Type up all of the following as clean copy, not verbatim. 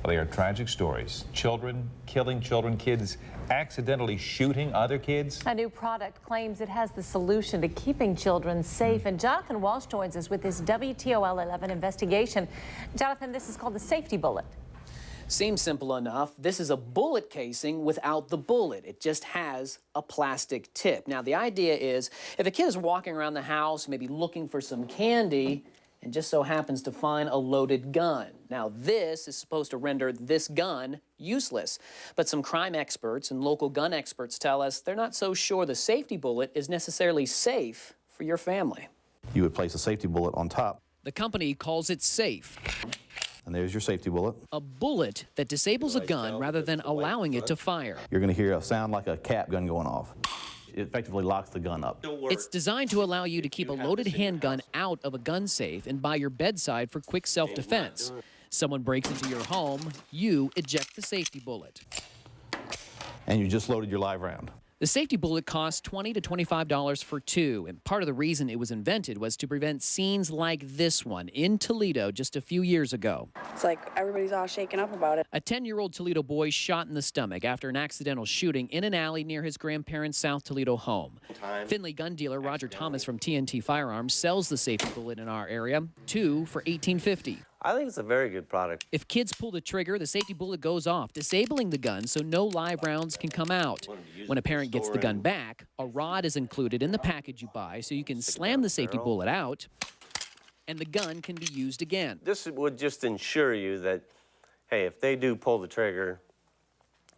Well, they are tragic stories. Children killing children, kids accidentally shooting other kids. A new product claims it has the solution to keeping children safe. And Jonathan Walsh joins us with this WTOL 11 investigation. Jonathan, this is called the safety bullet. Seems simple enough. This is a bullet casing without the bullet. It just has a plastic tip. Now, the idea is if a kid is walking around the house, maybe looking for some candy, and just so happens to find a loaded gun. Now, this is supposed to render this gun useless. But some crime experts and local gun experts tell us they're not so sure the safety bullet is necessarily safe for your family. You would place a safety bullet on top. The company calls it safe. And there's your safety bullet. A bullet that disables a gun rather than allowing it to fire. You're going to hear a sound like a cap gun going off. It effectively locks the gun up. It's designed to allow you to keep a loaded handgun out of a gun safe and by your bedside for quick self-defense. Someone breaks into your home, you eject the safety bullet. And you just loaded your live round. The safety bullet costs $20 to $25 for two, and part of the reason it was invented was to prevent scenes like this one in Toledo just a few years ago. It's like everybody's all shaken up about it. A 10-year-old Toledo boy shot in the stomach after an accidental shooting in an alley near his grandparents' South Toledo home. Findlay gun dealer Roger Thomas from TNT Firearms sells the safety bullet in our area, two for $18.50. I think it's a very good product. If kids pull the trigger, the safety bullet goes off, disabling the gun so no live rounds can come out. When a parent gets the gun back, a rod is included in the package you buy so you can slam the safety bullet out and the gun can be used again. This would just ensure you that, hey, if they do pull the trigger,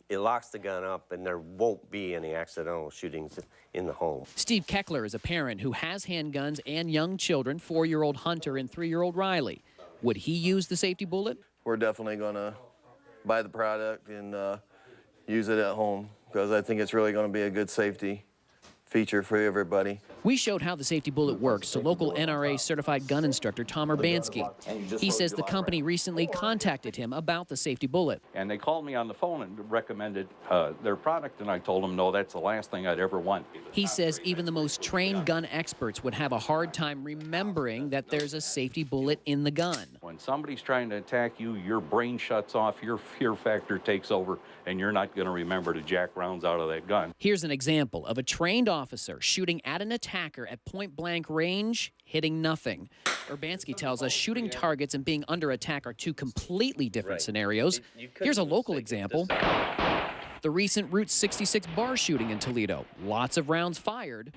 it locks the gun up and there won't be any accidental shootings in the home. Steve Keckler is a parent who has handguns and young children, 4-year-old Hunter and 3-year-old Riley. Would he use the safety bullet? We're definitely going to buy the product and use it at home because I think it's really going to be a good safety feature for everybody. We showed how the safety bullet works to local NRA certified gun instructor Tom Urbanski. He says the company recently contacted him about the safety bullet. And they called me on the phone and recommended their product, and I told them, no, that's the last thing I'd ever want. He says even the most trained gun experts would have a hard time remembering that there's a safety bullet in the gun. When somebody's trying to attack you, your brain shuts off, your fear factor takes over, and you're not going to remember to jack rounds out of that gun. Here's an example of a trained officer shooting at an attacker at point-blank range, hitting nothing. Urbanski tells us shooting targets and being under attack are two completely different scenarios. Here's a local example. The recent Route 66 bar shooting in Toledo. Lots of rounds fired.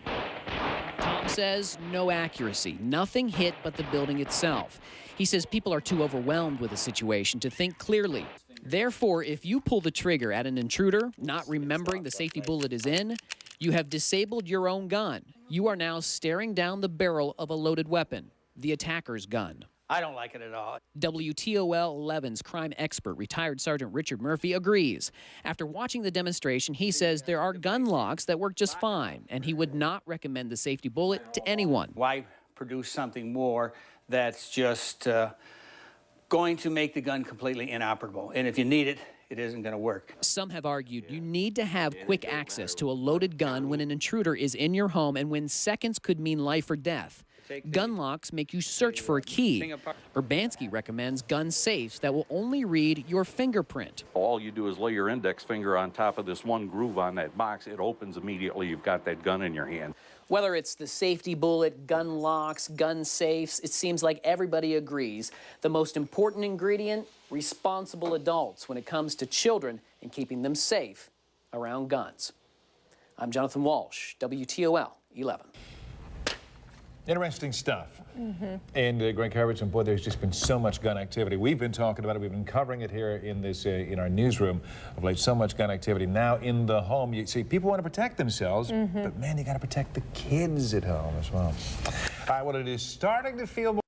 Tom says no accuracy. Nothing hit but the building itself. He says people are too overwhelmed with the situation to think clearly. Therefore, if you pull the trigger at an intruder, not remembering the safety bullet is in, you have disabled your own gun. You are now staring down the barrel of a loaded weapon, the attacker's gun. I don't like it at all. WTOL 11's crime expert, retired Sergeant Richard Murphy, agrees. After watching the demonstration, he says there are gun locks that work just fine, and he would not recommend the safety bullet to anyone. Why produce something more that's just going to make the gun completely inoperable? And if you need it, it isn't going to work. Some have argued you need to have quick access to a loaded gun when an intruder is in your home and when seconds could mean life or death. Gun locks make you search for a key. Urbanski recommends gun safes that will only read your fingerprint. All you do is lay your index finger on top of this one groove on that box. It opens immediately. You've got that gun in your hand. Whether it's the safety bullet, gun locks, gun safes, it seems like everybody agrees. The most important ingredient, responsible adults when it comes to children and keeping them safe around guns. I'm Jonathan Walsh, WTOL 11. Interesting stuff. And Greg Harrison, boy, there's just been so much gun activity. We've been talking about it. We've been covering it here in this in our newsroom of late. So much gun activity now in the home. You see, people want to protect themselves, but man, you got to protect the kids at home as well. All right, well, it is starting to feel more